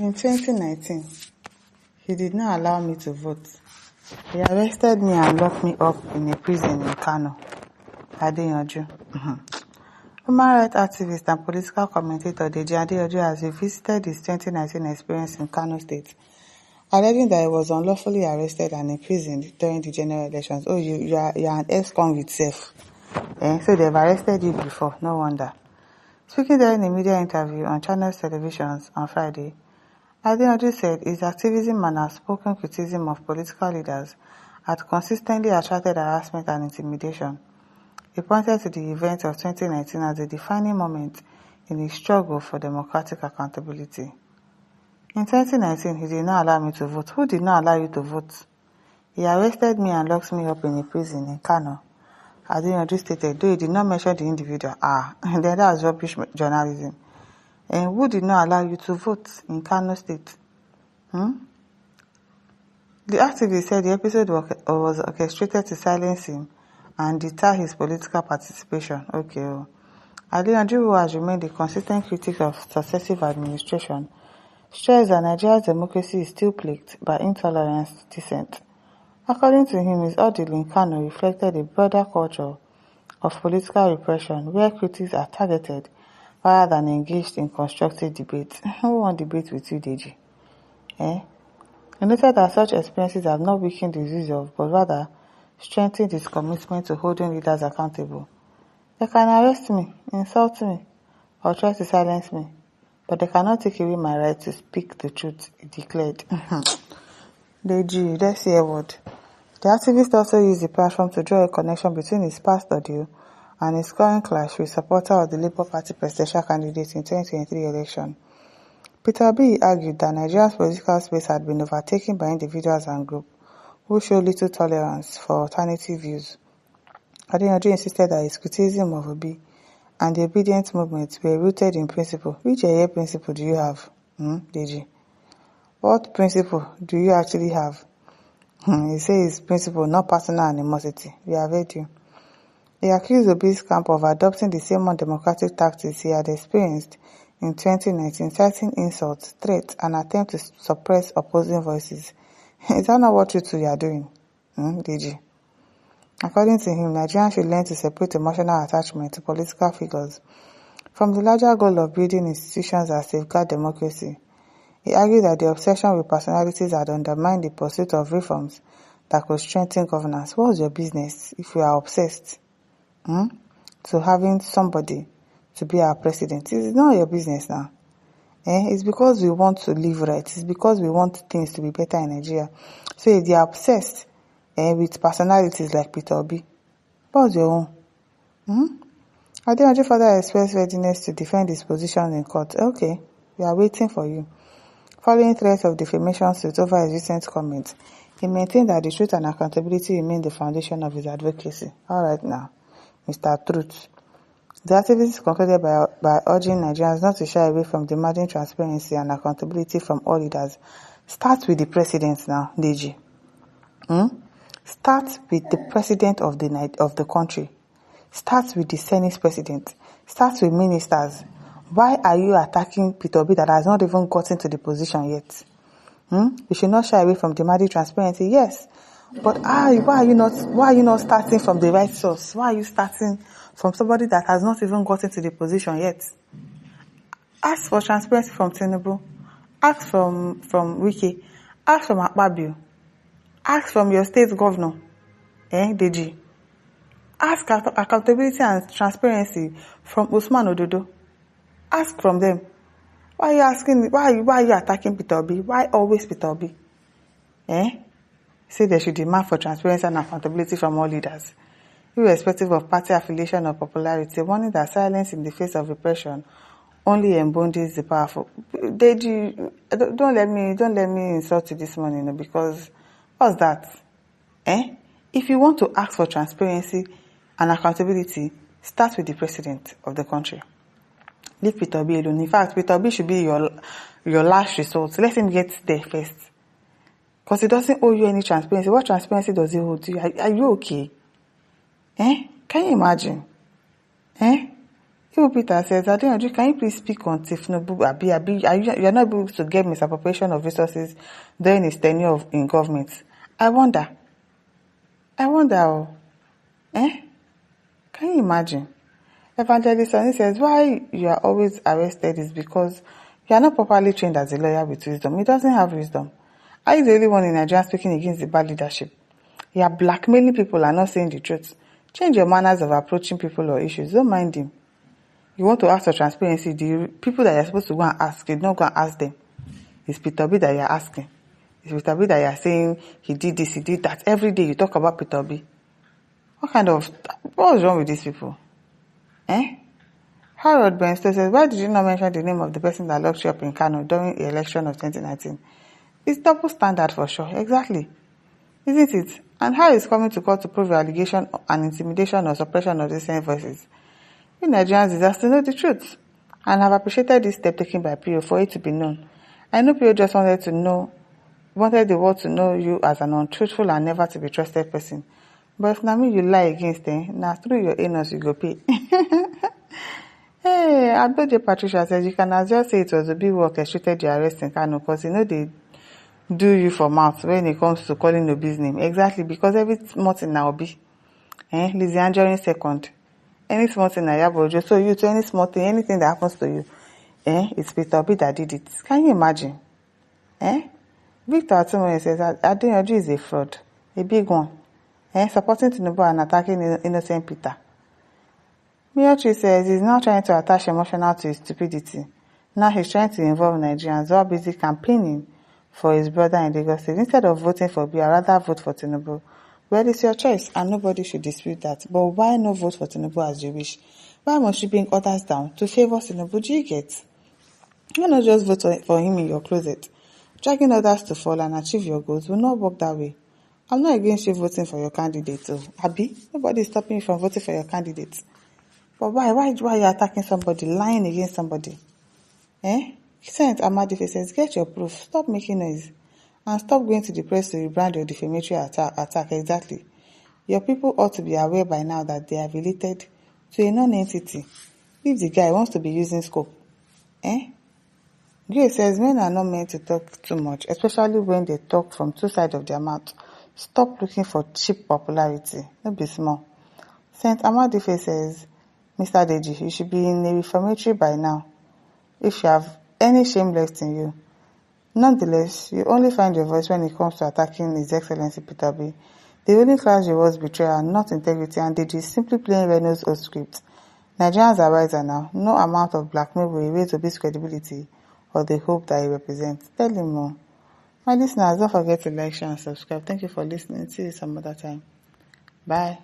In 2019, he did not allow me to vote. He arrested me and locked me up in a prison in Kano. Adeyanju. Human rights activist and political commentator Adeyanju has revisited his 2019 experience in Kano State, alleging that he was unlawfully arrested and imprisoned during the general elections. Oh, you are an ex-convict self. So they've arrested you before, no wonder. Speaking during a media interview on Channels televisions on Friday, Adeyanju said his activism and outspoken criticism of political leaders had consistently attracted harassment and intimidation. He pointed to the event of 2019 as a defining moment in his struggle for democratic accountability. In 2019, he did not allow me to vote. Who did not allow you to vote? He arrested me and locked me up in a prison in Kano. Adeyanju stated, though he did not mention the individual. Then that was rubbish journalism. And who did not allow you to vote in Kano State? The activist said the episode was orchestrated to silence him and deter his political participation. Adeyanju, who has remained a consistent critic of successive administration, stressed that Nigeria's democracy is still plagued by intolerance to dissent. According to him, his ordeal in Kano reflected a broader culture of political repression where critics are targeted rather than engaged in constructive debate. Who won't debate with you, Deji? He noted that such experiences have not weakened his resolve, but rather strengthened his commitment to holding leaders accountable. They can arrest me, insult me, or try to silence me, but they cannot take away my right to speak the truth, he declared. Deji, let's hear a word. The activist also used the platform to draw a connection between his past audio and his current clash with supporter of the Labour Party presidential candidate in 2023 election. Peter Obi argued that Nigeria's political space had been overtaken by individuals and groups who show little tolerance for alternative views. Adeyanju insisted that his criticism of Obi and the obedient movement were rooted in principle. Which principle do you have, Deji? What principle do you actually have? He says principle, not personal animosity. We have heard you. He accused Obi's camp of adopting the same undemocratic tactics he had experienced in 2019, citing insults, threats, and attempts to suppress opposing voices. Is that not what you two are doing, DG? According to him, Nigerians should learn to separate emotional attachment to political figures from the larger goal of building institutions that safeguard democracy. He argued that the obsession with personalities had undermined the pursuit of reforms that could strengthen governance. What's your business if you are obsessed to having somebody to be our president? It's not your business now. It's because we want to live right. It's because we want things to be better in Nigeria. So if they are obsessed with personalities like Peter Obi, what's your own? Adeyanju further expressed readiness to defend his position in court. Okay, we are waiting for you. Following threats of defamation suit over his recent comments, he maintained that the truth and accountability remain the foundation of his advocacy. All right now, Mr. Truth. The activist concluded by urging Nigerians not to shy away from demanding transparency and accountability from all leaders. Start with the president now, DG. Start with the president of the country. Start with the Senate president. Start with ministers. Why are you attacking Peter Obi that has not even gotten to the position yet? We should not shy away from demanding transparency, yes. But why are you not starting from the right source? Why are you starting from somebody that has not even gotten to the position yet? Ask for transparency from Tinubu. Ask from Wiki. Ask from Akpabio. Ask from your state governor, DG. Ask accountability and transparency from Usman Ododo. Ask from them. Why are you asking? Why are you attacking Peter Obi? Why always Peter Obi? Say they should demand for transparency and accountability from all leaders, irrespective of party affiliation or popularity, warning that silence in the face of repression only emboldens the powerful. Don't let me insult you this morning, because what's that? If you want to ask for transparency and accountability, start with the president of the country. Leave Peter Obi alone. In fact, Peter Obi should be your last resort. Let him get there first. Because he doesn't owe you any transparency. What transparency does he owe to you? Are you okay? Can you imagine? Even Peter says, Adeyanju, can you please speak on Tifnubu? You're not able to get misappropriation of resources during his tenure in government. I wonder, can you imagine? Evangelist Sonny says, why you are always arrested is because you are not properly trained as a lawyer with wisdom. He doesn't have wisdom. Are you the only one in Nigeria speaking against the bad leadership? You are blackmailing people and not saying the truth. Change your manners of approaching people or issues. Don't mind him. You want to ask for transparency. The people that you're supposed to go and ask, you don't go and ask them. It's Peter B that you're asking. It's Peter B that you're saying he did this, he did that. Every day you talk about Peter B. What is wrong with these people? Harold Benstow says, why did you not mention the name of the person that locked you up in Kano during the election of 2019? It's double standard for sure. Exactly. Isn't it? And how is coming to court to prove your allegation and intimidation or suppression of dissent voices? You Nigerians deserve to know the truth. And have appreciated this step taken by PO for it to be known. I know PO just wanted the world to know you as an untruthful and never to be trusted person. But if now me you lie against them, now through your anus you go pay. Hey, Adoje Patricia says, you can as well say it was a big work orchestrated your arrest in Kano because they do you for mouth when it comes to calling Obi's name. Exactly, because every small thing now Obi. Lizzie Anjorin second. Any small thing now Yabojo. So you to any small thing, anything that happens to you, it's Peter Obi that did it. Can you imagine? Victor Atumoye says, Adeyanju is a fraud. A big one. Supporting Tinubu and attacking innocent Peter. Miyochi says he's now trying to attach emotional to his stupidity. Now he's trying to involve Nigerians who are busy campaigning for his brother in Lagos State. Instead of voting for Obi, I'd rather vote for Tinubu. Well, it's your choice and nobody should dispute that. But why not vote for Tinubu as you wish? Why must you bring others down to favor Tinubu? Do you get? Why not just vote for him in your closet? Dragging others to fall and achieve your goals will not work that way. I'm not against you voting for your candidate. Abi, nobody is stopping you from voting for your candidate. But why are you attacking somebody, lying against somebody? Saint Amadife says, get your proof, stop making noise, and stop going to the press to rebrand your defamatory attack. Exactly. Your people ought to be aware by now that they are related to a non-entity. If the guy wants to be using scope. Gray says, men are not meant to talk too much, especially when they talk from two sides of their mouth. Stop looking for cheap popularity. Don't be small. Saint Amadife says, Mr. Deji, you should be in a reformatory by now, if you have any shame left in you. Nonetheless, you only find your voice when it comes to attacking His Excellency Peter B. The only class you was betrayal, not integrity, and Deji is simply playing Renault's old script. Nigerians are wiser now. No amount of blackmail will erase Obi's credibility or the hope that he represents. Tell him more. My listeners, don't forget to like, share, and subscribe. Thank you for listening. See you some other time. Bye.